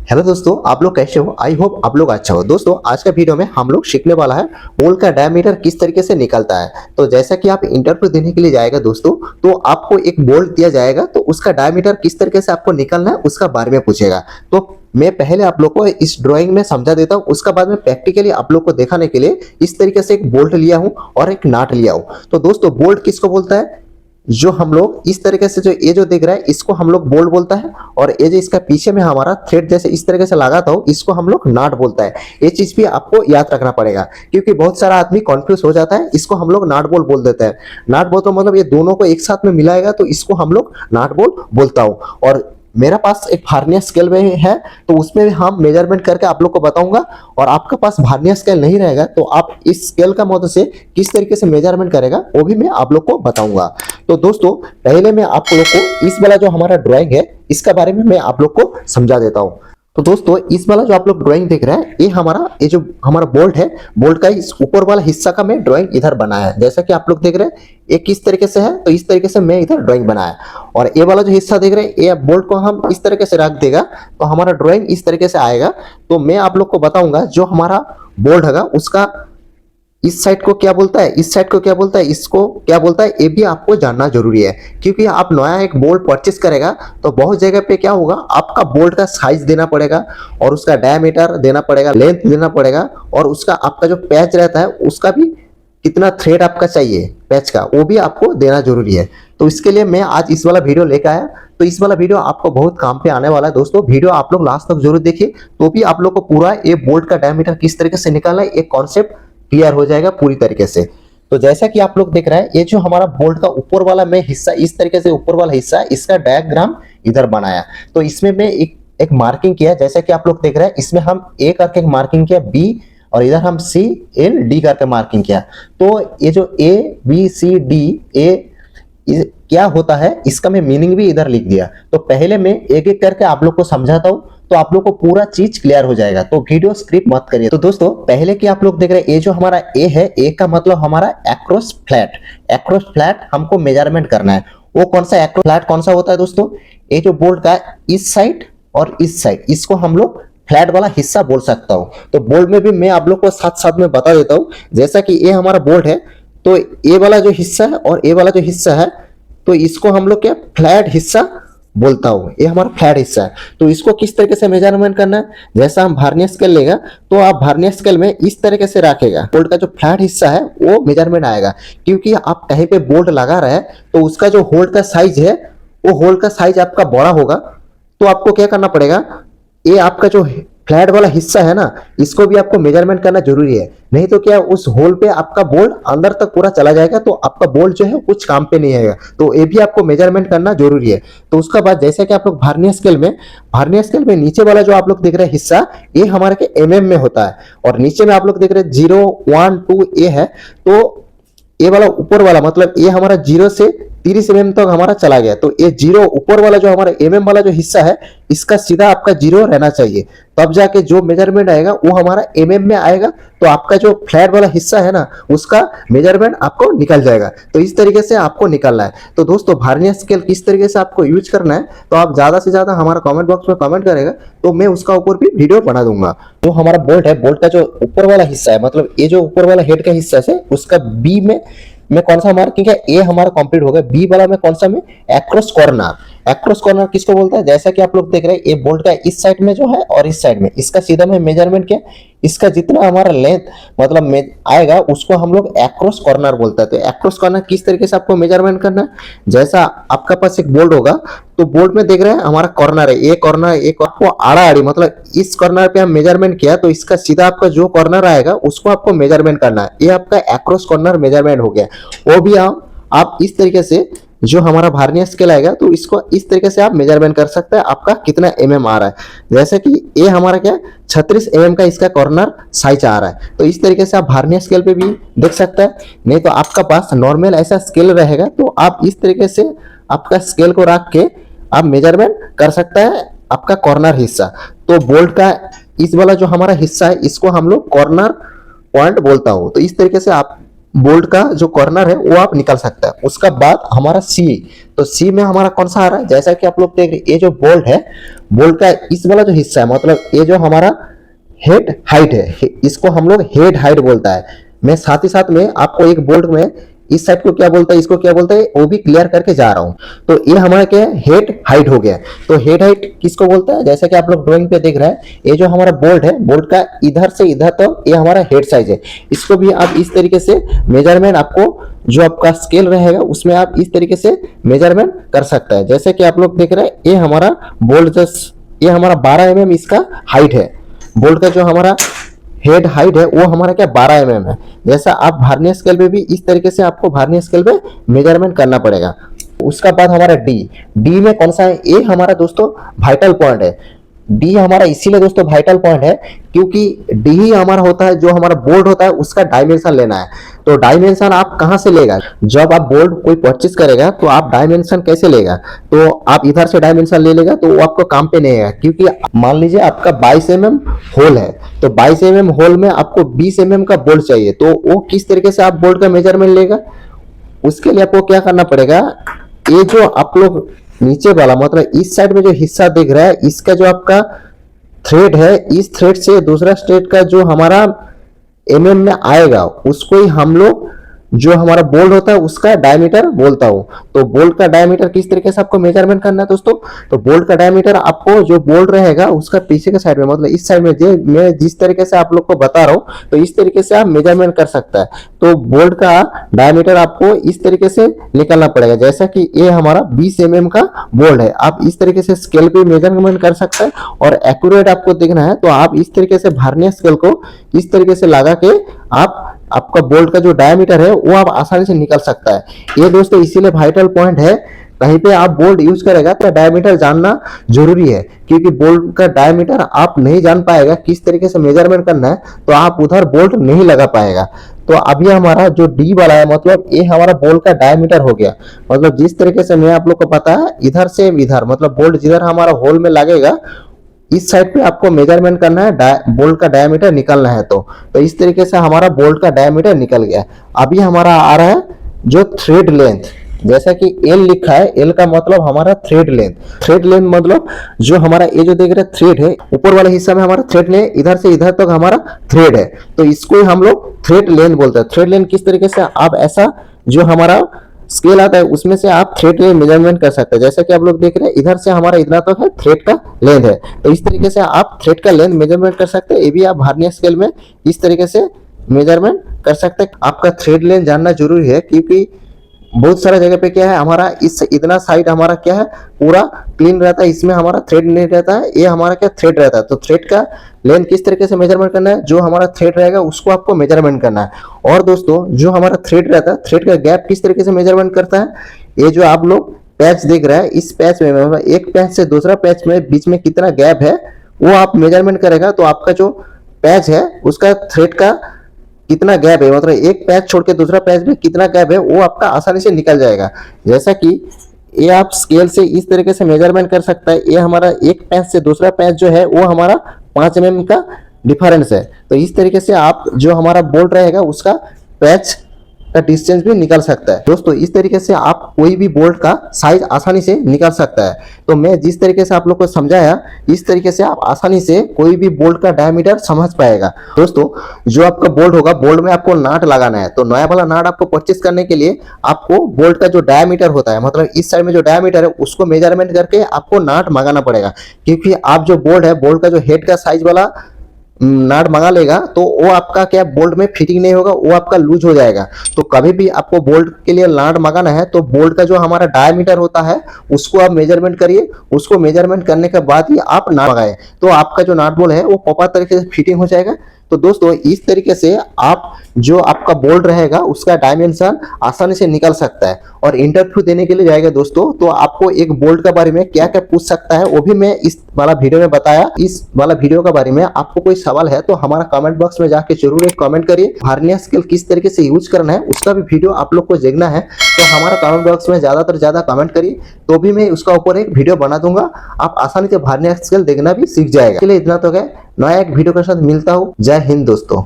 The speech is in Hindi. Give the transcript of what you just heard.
हेलो दोस्तों, आप लोग कैसे हो? आई होप आप लोग अच्छा हो। दोस्तों, आज का वीडियो में हम लोग सीखने वाला है बोल्ट का डायमीटर किस तरीके से निकलता है। तो जैसा कि आप इंटरव्यू देने के लिए जाएगा दोस्तों, तो आपको एक बोल्ट दिया जाएगा, तो उसका डायमीटर किस तरीके से आपको निकलना है उसका बारे में पूछेगा। तो मैं पहले आप लोग को इस ड्राइंग में समझा देता हूँ, उसका बाद में प्रैक्टिकली आप लोग को दिखाने के लिए इस तरीके से एक बोल्ट लिया हूँ और एक नाट लिया हूँ। तो दोस्तों, बोल्ट किसको बोलता है? जो हम लोग इस तरीके से जो ये जो देख रहा है इसको हम लोग बोल्ट बोलता है, और ये जो इसका पीछे में हमारा थ्रेड जैसे इस तरीके से लगाता हो इसको हम लोग नाट बोलता है। ये चीज भी आपको याद रखना पड़ेगा, क्योंकि बहुत सारा आदमी कंफ्यूज हो जाता है। इसको हम लोग नाट बोल देते हैं। नाट बोल तो मतलब ये दोनों को एक साथ में मिलाएगा, तो इसको हम लोग नाट बोल बोलता हूँ। और मेरा पास एक वर्नियर स्केल में है, तो उसमें भी हम मेजरमेंट करके आप लोग को बताऊंगा। और आपका पास वर्नियर स्केल नहीं रहेगा तो आप इस स्केल का मदद से किस तरीके से मेजरमेंट करेगा वो भी मैं आप लोग को बताऊंगा। तो दोस्तों, पहले मैं आप लोग को इस वाला जो हमारा ड्राइंग है इसका बारे में मैं आप लोग को समझा देता हूँ। तो दोस्तों, इस वाला जो आप लोग ड्राइंग देख रहे हैं ये जो हमारा बोल्ट है, बोल्ट का इस ऊपर वाला हिस्सा का मैं ड्राइंग इधर बनाया है। जैसा कि आप लोग देख रहे हैं ये किस तरीके से है, तो इस तरीके से मैं इधर ड्राइंग बनाया। और ये वाला जो हिस्सा देख रहे हैं, ये बोल्ट को हम इस तरीके से रख देगा तो हमारा ड्राइंग इस तरीके से आएगा। तो मैं आप लोग को बताऊंगा जो हमारा बोल्ट है उसका इस साइड को क्या बोलता है, इस साइड को क्या बोलता है, इसको क्या बोलता है, ये भी आपको जानना जरूरी है। क्योंकि आप नया एक बोल्ट परचेस करेगा तो बहुत जगह पे क्या होगा, आपका बोल्ट का साइज देना पड़ेगा और उसका डायमीटर देना पड़ेगा, लेंथ देना पड़ेगा, और उसका आपका जो पैच रहता है उसका भी कितना थ्रेड आपका चाहिए पैच का, वो भी आपको देना जरूरी है। तो इसके लिए मैं आज इस वाला वीडियो लेकर आया। तो इस वाला वीडियो आपको बहुत काम पे आने वाला है दोस्तों। वीडियो आप लोग लास्ट तक जरूर देखिए, तो भी आप लोग को पूरा ये बोल्ट का डायमीटर किस तरीके से निकालना है एक कॉन्सेप्ट क्लियर हो जाएगा पूरी तरीके से। तो जैसा कि आप लोग देख रहे हैं, ये जो हमारा बोल्ट का ऊपर वाला में हिस्सा इस तरीके से ऊपर वाला हिस्सा इसका डायग्राम इधर बनाया। तो इसमें मैं एक मार्किंग किया, जैसा कि आप लोग देख रहे हैं इसमें हम ए करके मार्किंग किया, बी, और इधर हम सी एल डी करके मार्किंग किया। तो ये जो A B C D A क्या होता है इसका मैं मीनिंग भी इधर लिख दिया। तो पहले मैं एक एक करके आप लोग को समझाता हूँ, तो आप लोग को पूरा चीज क्लियर हो जाएगा। तो वीडियो स्क्रिप्ट मत करिए। तो दोस्तों, पहले कि आप लोग देख रहे हैं ये जो हमारा ए है, ए का मतलब हमारा एक्रोस फ्लैट हमको मेजरमेंट करना है। वो कौन सा एक्रोस फ्लैट कौन सा होता है दोस्तों? ये जो बोल्ट का इस साइड और इस साइड, इसको हम लोग फ्लैट वाला हिस्सा बोल सकता हूँ। तो बोल्ट में भी मैं आप लोग को साथ साथ में बता देता हूँ। जैसा कि ये हमारा बोल्ट है, तो ये वाला जो हिस्सा है और ये वाला जो हिस्सा है, तो इसको हम लोग क्या फ्लैट हिस्सा बोलता हूँ। ये हमारा फ्लैट हिस्सा है। तो इसको किस तरीके से मेजरमेंट करना है, जैसा हम वर्नियर स्केल लेगा तो आप वर्नियर स्केल में इस तरीके से रखेगा, बोल्ट का जो फ्लैट हिस्सा है वो मेजरमेंट आएगा। क्योंकि आप कहीं पे बोल्ट लगा रहे हैं तो उसका जो होल का साइज है वो होल का साइज आपका बड़ा होगा। तो आपको क्या करना पड़ेगा, ये आपका जो फ्लैट वाला हिस्सा है ना, इसको भी आपको मेजरमेंट करना जरूरी है। नहीं तो क्या उस होल पे आपका बोल्ट अंदर तक पूरा चला जाएगा, तो आपका बोल्ट जो है कुछ काम पे नहीं आएगा। तो ये भी आपको मेजरमेंट करना जरूरी है। तो उसका बाद जैसे कि आप लोग वर्नियर स्केल में नीचे वाला जो आप लोग देख रहे हैं हिस्सा, ये हमारे के एमएम में होता है। और नीचे में आप लोग देख रहे हैं 0 1 2 ए है। तो ये वाला ऊपर वाला मतलब ये हमारा 0 से 30 mm तक हमारा चला गया। तो ये 0 ऊपर वाला जो हमारा mm वाला जो हिस्सा है, इसका सीधा आपका 0 रहना चाहिए, तब जाके जो मेजरमेंट आएगा वो हमारा mm में आएगा। तो आपका जो फ्लैट वाला हिस्सा है ना, उसका मेजरमेंट आपको निकल जाएगा। तो इस तरीके से आपको निकालना है। तो दोस्तों, वर्नियर स्केल किस तरीके से आपको यूज करना है, तो आप ज्यादा से ज्यादा हमारा कमेंट बॉक्स में कमेंट करेगा, तो मैं उसका ऊपर भी वीडियो बना दूंगा। वो हमारा बोल्ट है, बोल्ट का जो ऊपर वाला हिस्सा है, मतलब ये जो ऊपर वाला हेड का हिस्सा है, उसका बी में कौन सा मार्किंग है, ए हमारा कंप्लीट हो गया। बी वाला में कौन सा में एक्रोस कॉर्नर किसको बोलता है? जैसा कि आप लोग देख रहे हैं ये बोल्ट का इस साइड में जो है और इस साइड में, इसका सीधा में मेजरमेंट किया। इसका जितना हमारा लेंथ मतलब में आएगा उसको हम लोग एक्रोस कॉर्नर बोलते हैं। तो एक्रोस कॉर्नर किस तरीके से आपको मेजरमेंट करना है, जैसा आपका पास एक बोल्ट होगा, तो बोल्ट में देख रहे हैं हमारा कॉर्नर है, ये कॉर्नर एक आपको आड़ा आड़ी मतलब इस कॉर्नर पे हम मेजरमेंट किया, तो इसका सीधा आपका जो कॉर्नर आएगा उसको आपको मेजरमेंट करना है। ये आपका एक्रोस कॉर्नर मेजरमेंट हो गया। वो भी आप इस तरीके से जो हमारा वर्नियर स्केल आएगा, तो इसको इस तरीके से आप मेजरमेंट कर सकते हैं आपका कितना mm आ रहा है। जैसे कि ये हमारा क्या 36 mm का इसका कॉर्नर साइज आ रहा है। तो इस तरीके से आप वर्नियर स्केल पे भी देख सकते हैं। नहीं तो आपका पास नॉर्मल ऐसा स्केल रहेगा, तो आप इस तरीके से आपका स्केल को रख के आप मेजरमेंट कर सकते हैं आपका कॉर्नर हिस्सा। तो बोल्ट का इस वाला जो हमारा हिस्सा है इसको हम लोग कॉर्नर पॉइंट बोलता हूँ। तो इस तरीके से आप बोल्ट का जो कॉर्नर है वो आप निकाल सकते हैं। उसका बाद हमारा सी, तो सी में हमारा कौन सा आ रहा है, जैसा कि आप लोग देख रहे हैं, ये जो बोल्ट है, बोल्ट का इस वाला जो हिस्सा है, मतलब ये जो हमारा हेड हाइट है, इसको हम लोग हेड हाइट बोलता है। मैं साथ ही साथ में आपको एक बोल्ट में इस साइड को क्या बोलता है, इसको क्या बोलता है, वो भी क्लियर करके जा रहा हूं। तो ये हमारा क्या है, हेड हाइट हो गया। तो हेड हाइट किसको बोलता है, जैसा कि आप लोग ड्राइंग पे देख रहे हैं, ये जो हमारा बोल्ट है, बोल्ट का इधर से इधर तक ये हमारा हेड साइज है। इसको भी आप इस तरीके से मेजरमेंट, आपको जो आपका स्केल रहेगा उसमें आप इस तरीके से मेजरमेंट कर सकता है। जैसे कि आप लोग देख रहे हैं, ये हमारा बोल्ट, ये हमारा 12 mm इसका हाइट है। बोल्ट का जो हमारा हेड हाइट है वो हमारा क्या 12 mm है। जैसा आप वर्नियर स्केल पे भी इस तरीके से आपको वर्नियर स्केल पे मेजरमेंट करना पड़ेगा। उसका बाद हमारा डी में कौन सा है, ये हमारा दोस्तों वाइटल पॉइंट है। डी हमारा इसीलिए दोस्तों वाइटल पॉइंट है क्योंकि डी ही हमारा होता है, जो हमारा बोल्ट होता है उसका डायमेंशन लेना है। तो डायमेंशन आप कहां से लेगा, जब आप बोल्ट कोई परचेज करेगा तो आप डायमेंशन कैसे लेगा, तो आप इधर से डायमेंशन ले लेगा तो वो आपको काम पे नहीं आएगा। क्योंकि मान लीजिए आपका 22 mm होल है, तो 22 mm होल में आपको 20 mm का बोल्ट चाहिए, तो वो किस तरीके से आप बोल्ट का मेजरमेंट लेगा, उसके लिए आपको क्या करना पड़ेगा, ये जो आप लोग नीचे वाला, मतलब इस साइड में जो हिस्सा दिख रहा है, इसका जो आपका थ्रेड है, इस थ्रेड से दूसरा थ्रेड का जो हमारा mm में आएगा उसको ही हम लोग, जो हमारा बोल्ट होता है उसका डायमीटर बोलता हूं। तो बोल्ट का डायमीटर किस तरीके से आपको मेजरमेंट करना है दोस्तों, तो बोल्ट का डायमीटर आपको जो बोल्ट रहेगा उसका पीछे के साइड में, मतलब इस साइड में मैं जिस तरीके से आप लोग को बता रहा हूं, तो इस तरीके से आप मेजरमेंट कर सकता है। तो बोल्ट का डायमीटर आपको इस तरीके से निकालना पड़ेगा। जैसा कि ये हमारा 20 mm का बोल्ट है, आप इस तरीके से स्केल पे मेजरमेंट कर सकते हैं। और एक्यूरेट आपको देखना है तो आप इस तरीके से वर्नियर स्केल को इस तरीके से लगा के आप आपका बोल्ट का जो डायमीटर है वो आप आसानी से निकाल सकता है। ये दोस्तों इसीलिए वाइटल पॉइंट है, कहीं पे आप बोल्ट यूज करेगा तो डायमीटर जानना जरूरी है। क्योंकि बोल्ट का डायमीटर आप नहीं जान पाएगा किस तरीके से मेजरमेंट करना है, तो आप उधर बोल्ट नहीं लगा पाएगा। तो अभी हमारा जो डी वाला है, मतलब ये हमारा बोल्ट का डायमीटर हो गया। मतलब जिस तरीके से मैं आप लोग को बताया, इधर से इधर, मतलब बोल्ट जिधर हमारा होल में लगेगा इस साइड पे आपको मेजरमेंट करना है, बोल्ट का डायमीटर निकालना है। तो इस तरीके से हमारा बोल्ट का डायमीटर निकल गया। अभी हमारा आ रहा है जो थ्रेड लेंथ, जैसा कि एल लिखा है, एल का मतलब हमारा थ्रेड लेंथ। थ्रेड लेंथ मतलब जो हमारा ये जो देख रहे हैं थ्रेड है, ऊपर वाले हिस्सा में हमारा थ्रेड है, इधर से इधर तक हमारा थ्रेड है, तो इसको ही हम लोग थ्रेड लेंथ बोलते हैं। थ्रेड लेंथ किस तरीके से आप ऐसा जो हमारा स्केल आता है उसमें से आप थ्रेड लेंथ मेजरमेंट कर सकते हैं। जैसा कि आप लोग देख रहे हैं, इधर से हमारा इतना तक है थ्रेड का लेंथ है, तो इस तरीके से आप थ्रेड का लेंथ मेजरमेंट कर सकते हैं। ये भी आप वर्नियर स्केल में इस तरीके से मेजरमेंट कर सकते हैं। आपका थ्रेड लेंथ जानना जरूरी है क्योंकि बहुत सारा जगह पे क्या है, हमारा इस इतना साइड हमारा क्या है पूरा क्लीन रहता है, इसमें हमारा थ्रेड नहीं रहता है, ये हमारा क्या थ्रेड रहता है। तो थ्रेड का लेंथ किस तरीके से मेजरमेंट करना है, जो हमारा थ्रेड रहेगा उसको आपको मेजरमेंट करना है। और दोस्तों जो हमारा थ्रेड रहता है, थ्रेड का गैप किस तरीके से मेजरमेंट करता है, ये जो आप लोग पैच देख रहे हैं, इस पैच में मतलब एक पैच से दूसरा पैच में बीच में कितना गैप है वो आप मेजरमेंट करेगा, तो आपका जो पैच है उसका थ्रेड का कितना गैप है, मतलब एक पैच छोड़ के दूसरा पैच में कितना गैप है वो आपका आसानी से निकल जाएगा। जैसा कि ये आप स्केल से इस तरीके से मेजरमेंट कर सकता है। ये हमारा एक पैच से दूसरा पैच जो है वो हमारा 5 mm का डिफरेंस है। तो इस तरीके से आप जो हमारा बोल्ट रहेगा उसका पैच का डिस्टेंस भी निकाल सकता है। दोस्तों इस तरीके से आप कोई भी बोल्ट का साइज आसानी से निकाल सकता है। तो मैं जिस तरीके से आप लोग को समझाया, इस तरीके से आप आसानी से कोई भी बोल्ट का डायमीटर समझ पाएगा। दोस्तों जो आपका बोल्ट होगा, बोल्ट में आपको नाट लगाना है, तो नया वाला नाट आपको परचेस करने के लिए आपको बोल्ट का जो डायमीटर होता है, मतलब इस साइड में जो डायमीटर है उसको मेजरमेंट करके आपको नाट मंगाना पड़ेगा। क्योंकि आप जो बोल्ट है, बोल्ट का जो हेड का साइज वाला नाट मंगा लेगा तो वो आपका क्या बोल्ट में फिटिंग नहीं होगा, वो आपका लूज हो जाएगा। तो कभी भी आपको बोल्ट के लिए नाट मंगाना है तो बोल्ट का जो हमारा डायमीटर होता है उसको आप मेजरमेंट करिए, उसको मेजरमेंट करने के बाद ही आप नाट मंगाए, तो आपका जो नाट बोल्ट है वो प्रॉपर तरीके से फिटिंग हो जाएगा। तो दोस्तों इस तरीके से आप जो आपका बोल्ट रहेगा उसका डायमेंशन आसानी से निकल सकता है। और इंटरव्यू देने के लिए जाएगा दोस्तों, तो आपको एक बोल्ट के बारे में क्या क्या पूछ सकता है वो भी मैं इस वाला वीडियो में बताया। इस वाला वीडियो के बारे में आपको कोई सवाल है तो हमारा कमेंट बॉक्स में जाके जरूर एक कमेंट करिए। वर्नियर स्केल किस तरीके से यूज करना है उसका भी वीडियो आप लोग को देखना है तो हमारा कमेंट बॉक्स में ज्यादातर ज्यादा कमेंट करिए, तो भी मैं उसका ऊपर एक वीडियो बना दूंगा। आप आसानी से वर्नियर स्केल देखना भी सीख जाएगा। इसलिए इतना तो है, नया एक वीडियो के साथ मिलता हूँ। जय हिंद दोस्तों।